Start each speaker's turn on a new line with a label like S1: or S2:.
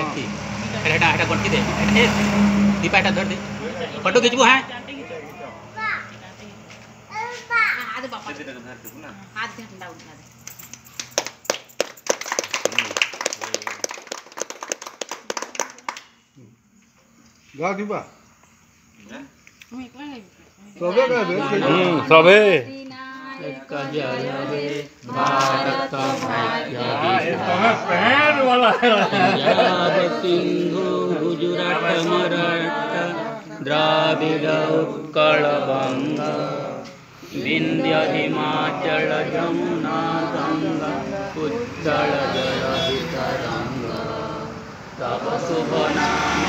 S1: ଏଠି ଏଟା ଏଟା ଗଣ୍ଠି ଦେ ଏ ଦୀପା ଏଟା ଧର ଦେ ଫଟୋ खींचबो हां
S2: हाथ बापा हाथ दे ठंडा उठा दे
S3: गा दीपा
S4: सबे
S1: भारत सिंधु गुजरात मराठा द्राविड उत्कल बंग विंध्य हिमाचल जमुना गंगा उत्कल जलधि तरंग तब शुभ नाम